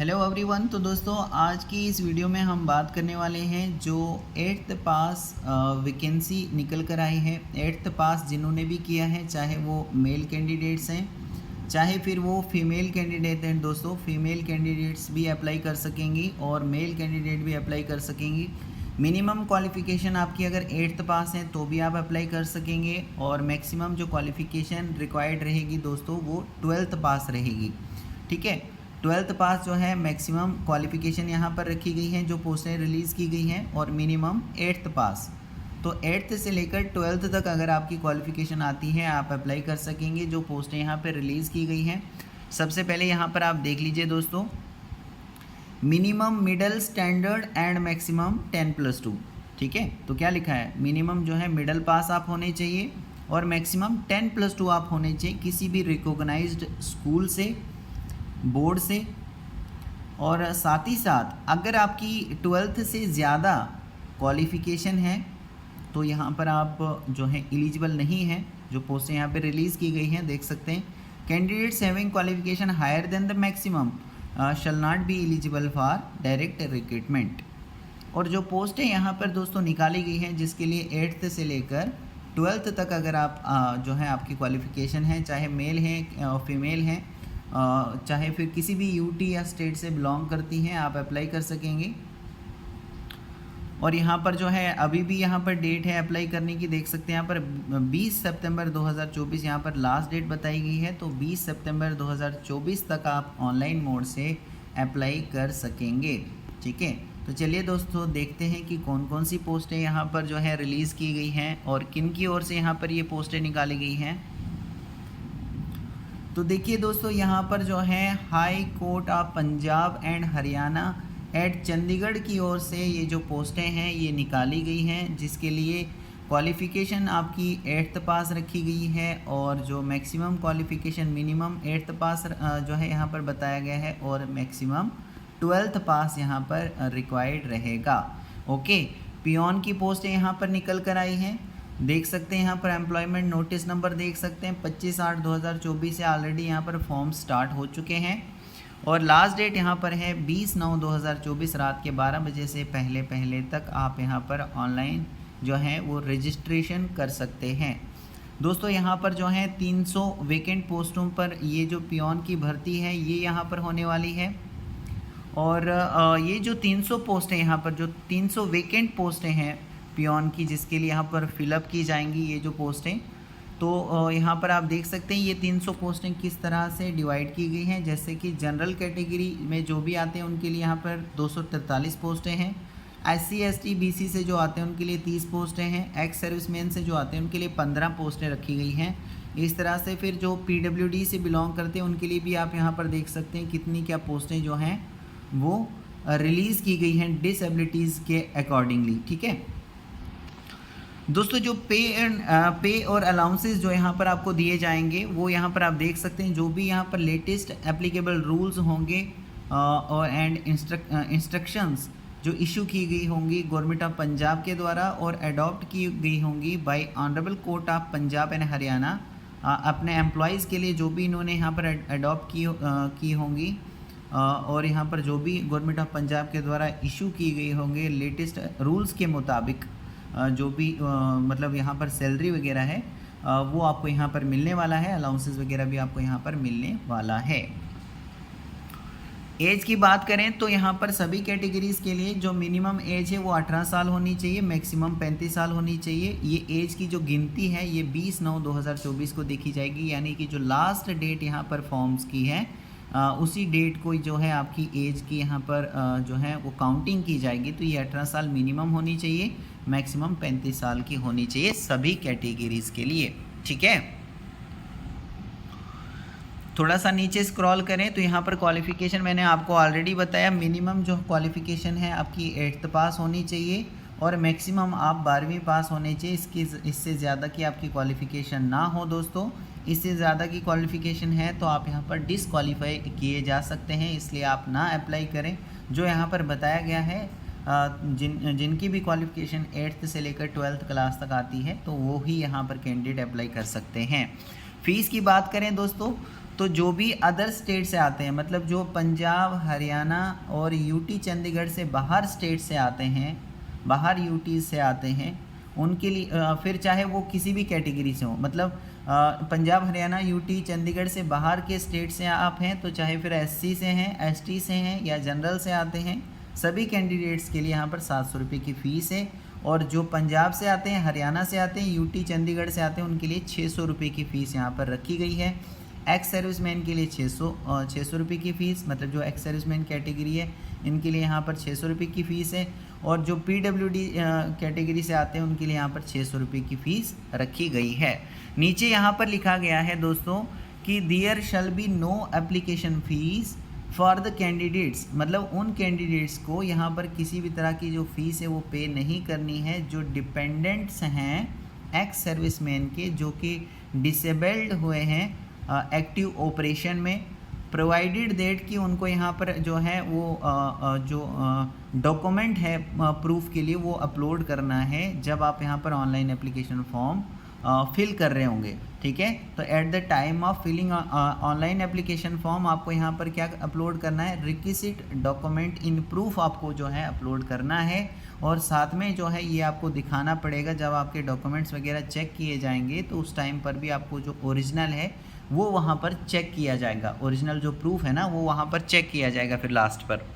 Hello everyone. तो दोस्तों आज की इस वीडियो में हम बात करने वाले हैं जो 8th पास वैकेंसी निकल कर आई है। 8th पास जिन्होंने भी किया है, चाहे वो मेल कैंडिडेट्स हैं चाहे फिर वो फीमेल कैंडिडेट हैं। दोस्तों फीमेल कैंडिडेट्स भी अप्लाई कर सकेंगी और मेल कैंडिडेट भी अप्लाई कर सकेंगी। मिनिमम क्वालिफ़िकेशन आपकी अगर 8th पास है तो भी आप अप्लाई कर सकेंगे और मैक्सिमम जो क्वालिफ़िकेशन रिक्वायर्ड रहेगी दोस्तों वो 12th पास रहेगी। ठीक है, 12th पास जो है मैक्सिमम क्वालिफ़िकेशन यहाँ पर रखी गई है, जो पोस्टें रिलीज़ की गई हैं, और मिनिमम 8th पास। तो 8th से लेकर 12th तक अगर आपकी क्वालिफ़िकेशन आती है आप अप्लाई कर सकेंगे। जो पोस्टें यहाँ पर रिलीज़ की गई हैं, सबसे पहले यहाँ पर आप देख लीजिए दोस्तों, minimum middle standard and maximum 10+2। ठीक है, तो क्या लिखा है, मिनिमम जो है मिडल पास आप होने चाहिए और मैक्सिमम 10+2 आप होने चाहिए किसी भी रिकॉग्नाइज्ड स्कूल से, बोर्ड से। और साथ ही साथ अगर आपकी 12th से ज़्यादा क्वालिफ़िकेशन है तो यहाँ पर आप जो है एलिजिबल नहीं है। जो पोस्टें यहाँ पे रिलीज़ की गई हैं देख सकते हैं, candidates having qualification higher than the maximum shall not be eligible for direct recruitment. और जो पोस्टें यहाँ पर दोस्तों निकाली गई हैं जिसके लिए 8th से लेकर 12th तक अगर आप जो है आपकी क्वालिफ़िकेशन है, चाहे मेल हैं फीमेल हैं, चाहे फिर किसी भी यूटी या स्टेट से बिलोंग करती हैं, आप अप्लाई कर सकेंगे। और यहाँ पर जो है अभी भी यहाँ पर डेट है अप्लाई करने की, देख सकते हैं यहाँ पर 20 सितंबर 2024 यहाँ पर लास्ट डेट बताई गई है। तो 20 सितंबर 2024 तक आप ऑनलाइन मोड से अप्लाई कर सकेंगे। ठीक है, तो चलिए दोस्तों देखते हैं कि कौन कौन सी पोस्टें यहाँ पर जो है रिलीज़ की गई हैं और किन की ओर से यहाँ पर ये पोस्टें निकाली गई हैं। तो देखिए दोस्तों, यहाँ पर जो है high court of Punjab and Haryana at Chandigarh की ओर से ये जो पोस्टें हैं ये निकाली गई हैं, जिसके लिए क्वालिफ़िकेशन आपकी 8th पास रखी गई है और जो मैक्सिमम क्वालिफ़िकेशन मिनिमम 8th पास जो है यहाँ पर बताया गया है और मैक्सिमम 12th पास यहाँ पर रिक्वायर्ड रहेगा। ओके, पियोन की पोस्टें यहाँ पर निकल कर आई हैं, देख सकते हैं यहाँ पर एम्प्लॉयमेंट नोटिस नंबर देख सकते हैं 25/8/2024 से ऑलरेडी यहाँ पर फॉर्म स्टार्ट हो चुके हैं और लास्ट डेट यहाँ पर है 20/9/2024 रात के 12 बजे से पहले तक आप यहाँ पर ऑनलाइन जो है वो रजिस्ट्रेशन कर सकते हैं। दोस्तों यहाँ पर जो है 300 वेकेंट पोस्टों पर ये जो पियोन की भर्ती है ये यहाँ पर होने वाली है। और ये जो 300 पोस्टें यहाँ पर जो 300 वेकेंट पोस्टें हैं पियोन की, जिसके लिए यहाँ पर फिलअप की जाएंगी ये जो पोस्टें, तो यहाँ पर आप देख सकते हैं ये 300 पोस्टें किस तरह से डिवाइड की गई हैं। जैसे कि जनरल कैटेगरी में जो भी आते हैं उनके लिए यहाँ पर 243 पोस्टें हैं, SC ST BC से जो आते हैं उनके लिए 30 पोस्टें हैं, एक्स सर्विसमैन से जो आते हैं उनके लिए 15 पोस्टें रखी गई हैं। इस तरह से फिर जो PWD से बिलोंग करते हैं उनके लिए भी आप यहाँ पर देख सकते हैं कितनी क्या पोस्टें जो हैं वो रिलीज़ की गई हैं डिसेबिलिटीज़ के अकॉर्डिंगली। ठीक है दोस्तों, जो पे और अलाउंसेस जो यहाँ पर आपको दिए जाएंगे वो यहाँ पर आप देख सकते हैं। जो भी यहाँ पर लेटेस्ट एप्लीकेबल रूल्स होंगे और एंड इंस्ट्रक्शंस जो इशू की गई होंगी गवर्नमेंट ऑफ पंजाब के द्वारा और अडॉप्ट की गई होंगी bye honourable court of Punjab and Haryana, अपने एम्प्लॉयज़ के लिए जो भी इन्होंने यहाँ पर अडॉप्ट की होंगी और यहाँ पर जो भी गवर्नमेंट ऑफ पंजाब के द्वारा इशू की गई होंगे लेटेस्ट रूल्स के मुताबिक, जो भी मतलब यहाँ पर सैलरी वगैरह है वो आपको यहाँ पर मिलने वाला है, अलाउंसेस वगैरह भी आपको यहाँ पर मिलने वाला है। एज की बात करें तो यहाँ पर सभी कैटेगरीज़ के लिए जो मिनिमम एज है वो 18 साल होनी चाहिए, मैक्सिमम 35 साल होनी चाहिए। ये एज की जो गिनती है ये 20/9/2024 को देखी जाएगी, यानी कि जो लास्ट डेट यहाँ पर फॉर्म्स की है उसी डेट को जो है आपकी एज की यहाँ पर जो है वो काउंटिंग की जाएगी। तो ये 18 साल मिनिमम होनी चाहिए, मैक्सिमम 35 साल की होनी चाहिए सभी कैटेगरीज़ के लिए। ठीक है, थोड़ा सा नीचे स्क्रॉल करें तो यहाँ पर क्वालिफ़िकेशन मैंने आपको ऑलरेडी बताया, मिनिमम जो क्वालिफ़िकेशन है आपकी 8th पास होनी चाहिए और मैक्सिमम आप 12वीं पास होने चाहिए। इससे ज़्यादा की आपकी क्वालिफ़िकेशन ना हो दोस्तों, इससे ज़्यादा की क्वालिफ़िकेशन है तो आप यहाँ पर डिसक्वालीफाई किए जा सकते हैं, इसलिए आप ना अप्लाई करें। जो यहाँ पर बताया गया है जिनकी भी क्वालिफ़िकेशन 8th से लेकर 12th क्लास तक आती है तो वो ही यहाँ पर कैंडिडेट अप्लाई कर सकते हैं। फ़ीस की बात करें दोस्तों तो जो भी अदर स्टेट से आते हैं, मतलब जो पंजाब, हरियाणा और यूटी चंडीगढ़ से बाहर स्टेट से आते हैं, बाहर यूटी से आते हैं, उनके लिए फिर चाहे वो किसी भी कैटेगरी से हो, मतलब पंजाब, हरियाणा, यूटी चंडीगढ़ से बाहर के स्टेट से आप हैं, तो चाहे फिर एससी से हैं, एसटी से हैं या जनरल से आते हैं, सभी कैंडिडेट्स के लिए यहाँ पर 700 रुपये की फ़ीस है। और जो पंजाब से आते हैं, हरियाणा से आते हैं, यूटी चंडीगढ़ से आते हैं, उनके लिए 600 रुपये की फ़ीस यहाँ पर रखी गई है। एक्स सर्विसमैन के लिए 600 रुपये की फ़ीस, मतलब जो एक्स सर्विसमैन कैटेगरी है इनके लिए यहाँ पर 600 रुपये की फ़ीस है। और जो पीडब्ल्यूडी कैटेगरी से आते हैं उनके लिए यहाँ पर 600 रुपये की फ़ीस रखी गई है। नीचे यहाँ पर लिखा गया है दोस्तों कि there shall be no application fees for the candidates, मतलब उन कैंडिडेट्स को यहाँ पर किसी भी तरह की जो फ़ीस है वो पे नहीं करनी है जो डिपेंडेंट्स हैं एक्स सर्विसमैन के, जो कि डिसेबल्ड हुए हैं एक्टिव ऑपरेशन में, प्रोवाइडेड दैट कि उनको यहाँ पर जो है वो जो डॉक्यूमेंट है प्रूफ के लिए वो अपलोड करना है जब आप यहाँ पर ऑनलाइन एप्लीकेशन फॉर्म फिल कर रहे होंगे। ठीक है, तो at the time of filling online application form आपको यहाँ पर क्या अपलोड करना है, रिक्विजिट डॉक्यूमेंट इन प्रूफ आपको जो है अपलोड करना है। और साथ में जो है ये आपको दिखाना पड़ेगा, जब आपके डॉक्यूमेंट्स वगैरह चेक किए जाएंगे तो उस टाइम पर भी आपको जो ओरिजिनल है वो वहाँ पर चेक किया जाएगा, ओरिजिनल जो प्रूफ है ना वो वहाँ पर चेक किया जाएगा फिर लास्ट पर।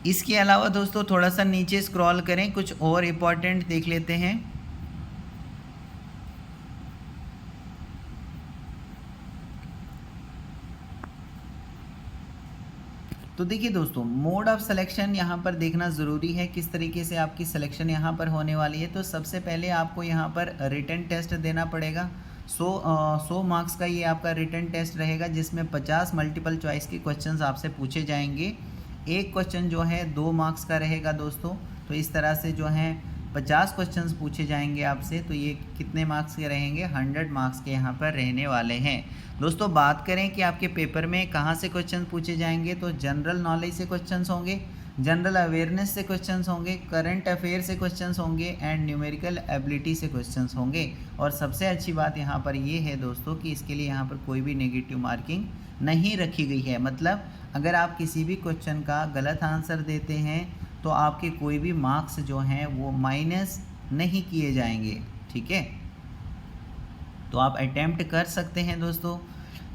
इसके अलावा दोस्तों थोड़ा सा नीचे स्क्रॉल करें, कुछ और इम्पोर्टेंट देख लेते हैं। तो देखिए दोस्तों, मोड ऑफ सिलेक्शन यहाँ पर देखना ज़रूरी है, किस तरीके से आपकी सिलेक्शन यहाँ पर होने वाली है। तो सबसे पहले आपको यहाँ पर रिटन टेस्ट देना पड़ेगा। 100 मार्क्स का ये आपका रिटन टेस्ट रहेगा, जिसमें 50 मल्टीपल चॉइस के क्वेश्चंस आपसे पूछे जाएंगे। एक क्वेश्चन जो है 2 मार्क्स का रहेगा दोस्तों। तो इस तरह से जो है 50 क्वेश्चंस पूछे जाएंगे आपसे, तो ये कितने मार्क्स के रहेंगे, 100 मार्क्स के यहाँ पर रहने वाले हैं। दोस्तों बात करें कि आपके पेपर में कहाँ से क्वेश्चन पूछे जाएंगे, तो जनरल नॉलेज से क्वेश्चंस होंगे, जनरल अवेयरनेस से क्वेश्चंस होंगे, करंट अफेयर से क्वेश्चंस होंगे एंड न्यूमेरिकल एबिलिटी से क्वेश्चंस होंगे। और सबसे अच्छी बात यहाँ पर ये है दोस्तों कि इसके लिए यहाँ पर कोई भी नेगेटिव मार्किंग नहीं रखी गई है। मतलब अगर आप किसी भी क्वेश्चन का गलत आंसर देते हैं तो आपके कोई भी मार्क्स जो हैं वो माइनस नहीं किए जाएंगे। ठीक है, तो आप अटैम्प्ट कर सकते हैं दोस्तों।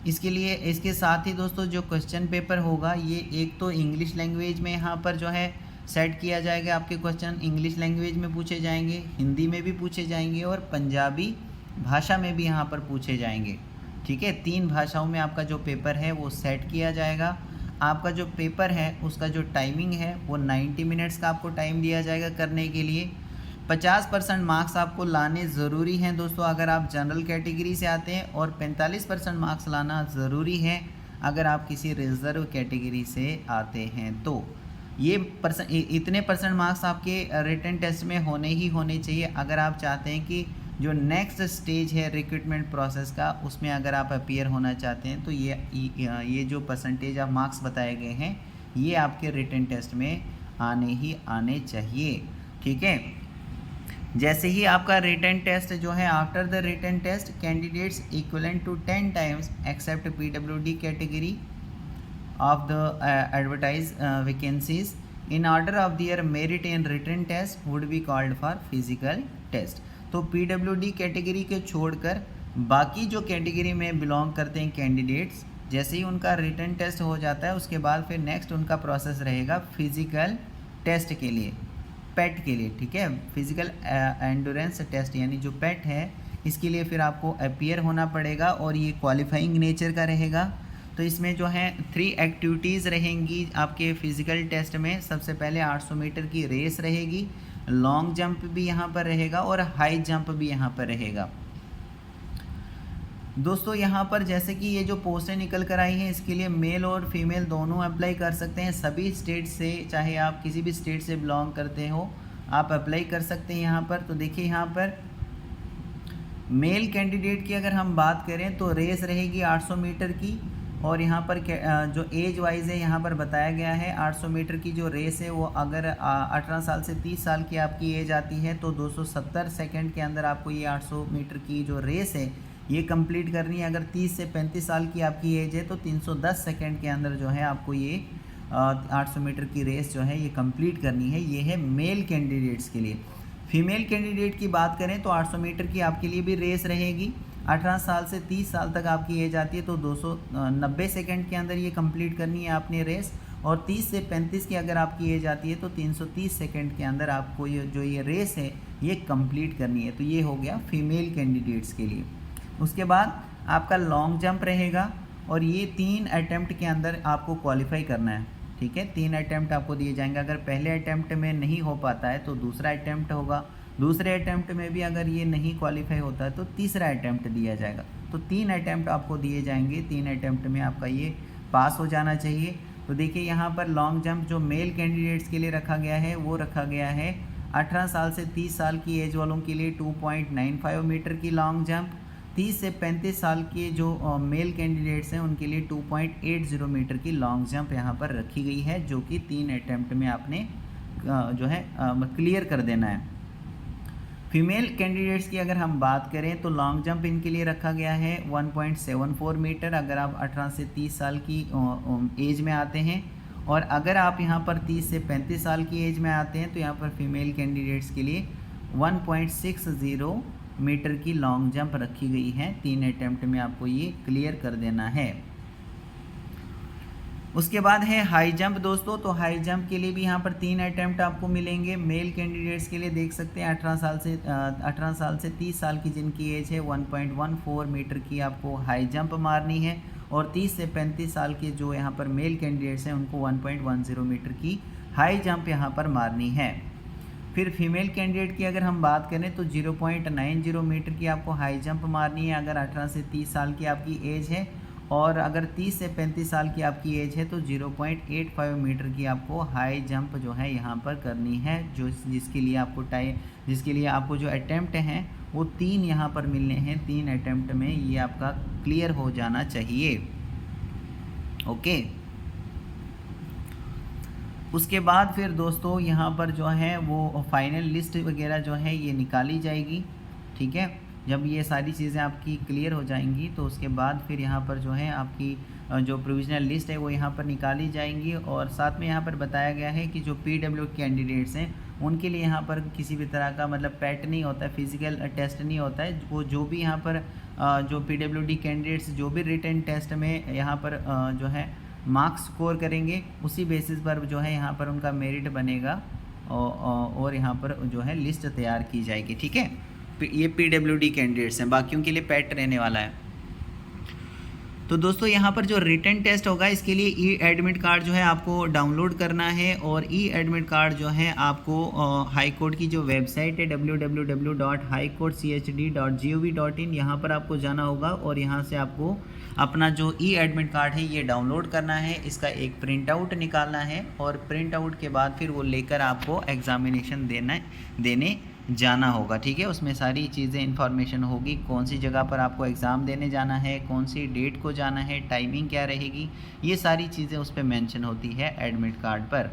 इसके लिए इसके साथ ही दोस्तों जो क्वेश्चन पेपर होगा ये एक तो इंग्लिश लैंग्वेज में यहाँ पर जो है सेट किया जाएगा। आपके क्वेश्चन इंग्लिश लैंग्वेज में पूछे जाएंगे, हिंदी में भी पूछे जाएंगे और पंजाबी भाषा में भी यहाँ पर पूछे जाएंगे। ठीक है, 3 भाषाओं में आपका जो पेपर है वो सेट किया जाएगा। आपका जो पेपर है उसका जो टाइमिंग है वो 90 मिनट्स का आपको टाइम दिया जाएगा करने के लिए। 50% मार्क्स आपको लाने ज़रूरी हैं दोस्तों अगर आप जनरल कैटेगरी से आते हैं, और 45% मार्क्स लाना ज़रूरी है अगर आप किसी रिजर्व कैटेगरी से आते हैं। तो ये इतने परसेंट मार्क्स आपके रिटन टेस्ट में होने ही होने चाहिए अगर आप चाहते हैं कि जो नेक्स्ट स्टेज है रिक्रूटमेंट प्रोसेस का उसमें अगर आप अपीयर होना चाहते हैं। तो ये जो परसेंटेज ऑफ मार्क्स बताए गए हैं ये आपके रिटन टेस्ट में आने ही आने चाहिए। ठीक है, जैसे ही आपका रिटन टेस्ट जो है, after the written test candidates equivalent to 10 times except PWD category of the advertised vacancies in order of their merit and written test would be called for physical test। तो PWD category के छोड़कर बाकी जो category में belong करते हैं candidates, जैसे ही उनका रिटन टेस्ट हो जाता है उसके बाद फिर नेक्स्ट उनका प्रोसेस रहेगा फिजिकल टेस्ट के लिए, पेट के लिए। ठीक है, फिजिकल एंडोरेंस टेस्ट यानी जो पेट है इसके लिए फिर आपको अपीयर होना पड़ेगा और ये क्वालिफाइंग नेचर का रहेगा। तो इसमें जो है 3 एक्टिविटीज़ रहेंगी आपके फिज़िकल टेस्ट में। सबसे पहले 800 मीटर की रेस रहेगी, लॉन्ग जंप भी यहाँ पर रहेगा और हाई जंप भी यहाँ पर रहेगा। दोस्तों यहाँ पर जैसे कि ये जो पोस्टें निकल कर आई हैं इसके लिए मेल और फीमेल दोनों अप्लाई कर सकते हैं सभी स्टेट से, चाहे आप किसी भी स्टेट से बिलोंग करते हो आप अप्लाई कर सकते हैं यहाँ पर। तो देखिए यहाँ पर मेल कैंडिडेट की अगर हम बात करें तो रेस रहेगी 800 मीटर की, और यहाँ पर जो एज वाइज है यहाँ पर बताया गया है 800 मीटर की जो रेस है वो अगर 18 साल से 30 साल की आपकी एज आती है तो 270 सेकंड के अंदर आपको ये 800 मीटर की जो रेस है ये कंप्लीट करनी है। अगर 30 से 35 साल की आपकी एज है तो 310 सेकंड के अंदर जो है आपको ये 800 मीटर की रेस जो है ये कंप्लीट करनी है। ये है मेल कैंडिडेट्स के लिए। फीमेल कैंडिडेट की बात करें तो 800 मीटर की आपके लिए भी रेस रहेगी। 18 साल से 30 साल तक आपकी एज आती है तो 290 सेकंड के अंदर ये कंप्लीट करनी है आपने रेस। और 30 से 35 की अगर आपकी एज आती है तो 330 सेकंड के अंदर आपको ये रेस है ये कंप्लीट करनी है। तो ये हो गया फीमेल कैंडिडेट्स के लिए। उसके बाद आपका लॉन्ग जंप रहेगा और ये 3 अटैम्प्ट के अंदर आपको क्वालिफाई करना है, ठीक है। 3 अटैम्प्ट आपको दिए जाएंगे। अगर पहले अटैम्प्ट में नहीं हो पाता है तो दूसरा अटैम्प्ट होगा, दूसरे अटैम्प्ट में भी अगर ये नहीं क्वालिफाई होता है तो तीसरा अटैम्प्ट दिया जाएगा। तो 3 अटैम्प्ट आपको दिए जाएंगे, 3 अटैम्प्ट में आपका ये पास हो जाना चाहिए। तो देखिए यहाँ पर लॉन्ग जंप जो मेल कैंडिडेट्स के लिए रखा गया है वो रखा गया है 18 साल से 30 साल की एज वालों के लिए 2.95 मीटर की लॉन्ग जंप। 30 से 35 साल के जो मेल कैंडिडेट्स हैं उनके लिए 2.80 मीटर की लॉन्ग जंप यहाँ पर रखी गई है, जो कि 3 अटैम्प्ट में आपने जो है क्लियर कर देना है। फीमेल कैंडिडेट्स की अगर हम बात करें तो लॉन्ग जंप इनके लिए रखा गया है 1.74 मीटर अगर आप 18 से 30 साल की एज में आते हैं। और अगर आप यहाँ पर 30 से 35 साल की एज में आते हैं तो यहाँ पर फीमेल कैंडिडेट्स के लिए 1.60 मीटर की लॉन्ग जंप रखी गई है। 3 अटैम्प्ट में आपको ये क्लियर कर देना है। उसके बाद है हाई जंप दोस्तों। तो हाई जंप के लिए भी यहाँ पर 3 अटैम्प्ट आपको मिलेंगे। मेल कैंडिडेट्स के लिए देख सकते हैं 18 साल से 30 साल की जिनकी एज है 1.14 मीटर की आपको हाई जंप मारनी है। और 30 से 35 साल के जो यहाँ पर मेल कैंडिडेट्स हैं उनको 1.10 मीटर की हाई जंप यहाँ पर मारनी है। फिर फीमेल कैंडिडेट की अगर हम बात करें तो 0.90 मीटर की आपको हाई जंप मारनी है अगर 18 से 30 साल की आपकी एज है। और अगर 30 से 35 साल की आपकी एज है तो 0.85 मीटर की आपको हाई जंप जो है यहाँ पर करनी है, जिसके लिए आपको जो अटैम्प्ट हैं वो 3 यहाँ पर मिलने हैं। 3 अटैम्प्ट में ये आपका क्लियर हो जाना चाहिए। ओके, उसके बाद फिर दोस्तों यहाँ पर जो है वो फाइनल लिस्ट वगैरह जो है ये निकाली जाएगी, ठीक है। जब ये सारी चीज़ें आपकी क्लियर हो जाएंगी तो उसके बाद फिर यहाँ पर जो है आपकी जो प्रोविजनल लिस्ट है वो यहाँ पर निकाली जाएंगी। और साथ में यहाँ पर बताया गया है कि जो PW कैंडिडेट्स हैं उनके लिए यहाँ पर किसी भी तरह का मतलब पैट नहीं होता है, फिजिकल टेस्ट नहीं होता है। वो जो भी यहाँ पर जो PWD कैंडिडेट्स जो भी रिटन टेस्ट में यहाँ पर जो है मार्क्स स्कोर करेंगे उसी बेसिस पर जो है यहाँ पर उनका मेरिट बनेगा और यहाँ पर जो है लिस्ट तैयार की जाएगी, ठीक है। ये PWD कैंडिडेट्स हैं, बाकियों के लिए पैट रहने वाला है। तो दोस्तों यहाँ पर जो रिटन टेस्ट होगा इसके लिए ई एडमिट कार्ड जो है आपको डाउनलोड करना है। और ई एडमिट कार्ड जो है आपको हाई कोर्ट की जो वेबसाइट है www.highcourtchd.gov.in यहाँ पर आपको जाना होगा और यहाँ से आपको अपना जो ई एडमिट कार्ड है ये डाउनलोड करना है। इसका एक प्रिंट आउट निकालना है और प्रिंट आउट के बाद फिर वो लेकर आपको एग्ज़ामिनेशन देने जाना होगा, ठीक है। उसमें सारी चीज़ें इन्फॉर्मेशन होगी, कौन सी जगह पर आपको एग्ज़ाम देने जाना है, कौन सी डेट को जाना है, टाइमिंग क्या रहेगी, ये सारी चीज़ें उस पर मेंशन होती है एडमिट कार्ड पर।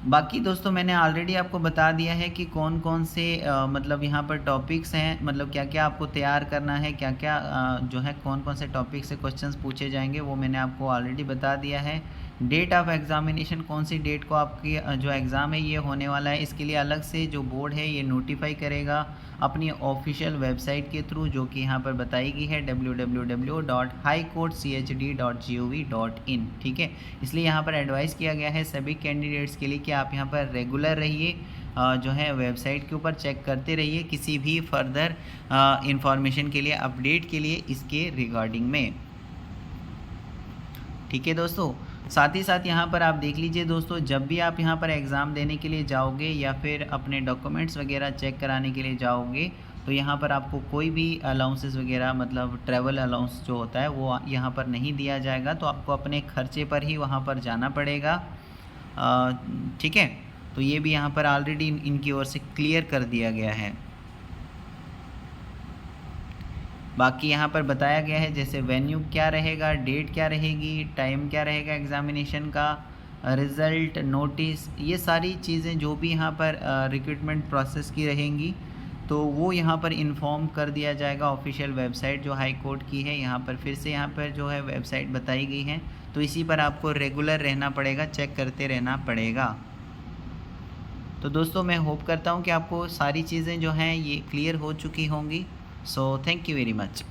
बाकी दोस्तों मैंने ऑलरेडी आपको बता दिया है कि कौन कौन से मतलब यहाँ पर टॉपिक्स हैं, मतलब क्या क्या आपको तैयार करना है, क्या क्या जो है कौन कौन से टॉपिक से क्वेश्चंस पूछे जाएंगे वो मैंने आपको ऑलरेडी बता दिया है। डेट ऑफ एग्ज़ामिनेशन, कौन सी डेट को आपकी जो एग्ज़ाम है ये होने वाला है, इसके लिए अलग से जो बोर्ड है ये नोटिफाई करेगा अपनी ऑफिशियल वेबसाइट के थ्रू, जो कि यहाँ पर बताई गई है www.highcourtchd.gov.in, ठीक है। इसलिए यहाँ पर एडवाइस किया गया है सभी कैंडिडेट्स के लिए कि आप यहाँ पर रेगुलर रहिए, जो है वेबसाइट के ऊपर चेक करते रहिए किसी भी फर्दर इंफॉर्मेशन के लिए, अपडेट के लिए इसके रिगार्डिंग में, ठीक है दोस्तों। साथ ही साथ यहाँ पर आप देख लीजिए दोस्तों, जब भी आप यहाँ पर एग्ज़ाम देने के लिए जाओगे या फिर अपने डॉक्यूमेंट्स वगैरह चेक कराने के लिए जाओगे तो यहाँ पर आपको कोई भी अलाउंसेस वगैरह मतलब ट्रैवल अलाउंस जो होता है वो यहाँ पर नहीं दिया जाएगा। तो आपको अपने खर्चे पर ही वहाँ पर जाना पड़ेगा, ठीक है। तो ये भी यहाँ पर ऑलरेडी इनकी ओर से क्लियर कर दिया गया है। बाकी यहाँ पर बताया गया है जैसे वेन्यू क्या रहेगा, डेट क्या रहेगी, टाइम क्या रहेगा एग्ज़ामिनेशन का, रिज़ल्ट, नोटिस, ये सारी चीज़ें जो भी यहाँ पर रिक्रूटमेंट प्रोसेस की रहेंगी तो वो यहाँ पर इन्फॉर्म कर दिया जाएगा। ऑफिशियल वेबसाइट जो हाई कोर्ट की है, यहाँ पर फिर से यहाँ पर जो है वेबसाइट बताई गई है, तो इसी पर आपको रेगुलर रहना पड़ेगा, चेक करते रहना पड़ेगा। तो दोस्तों मैं होप करता हूँ कि आपको सारी चीज़ें जो हैं ये क्लियर हो चुकी होंगी। So thank you very much.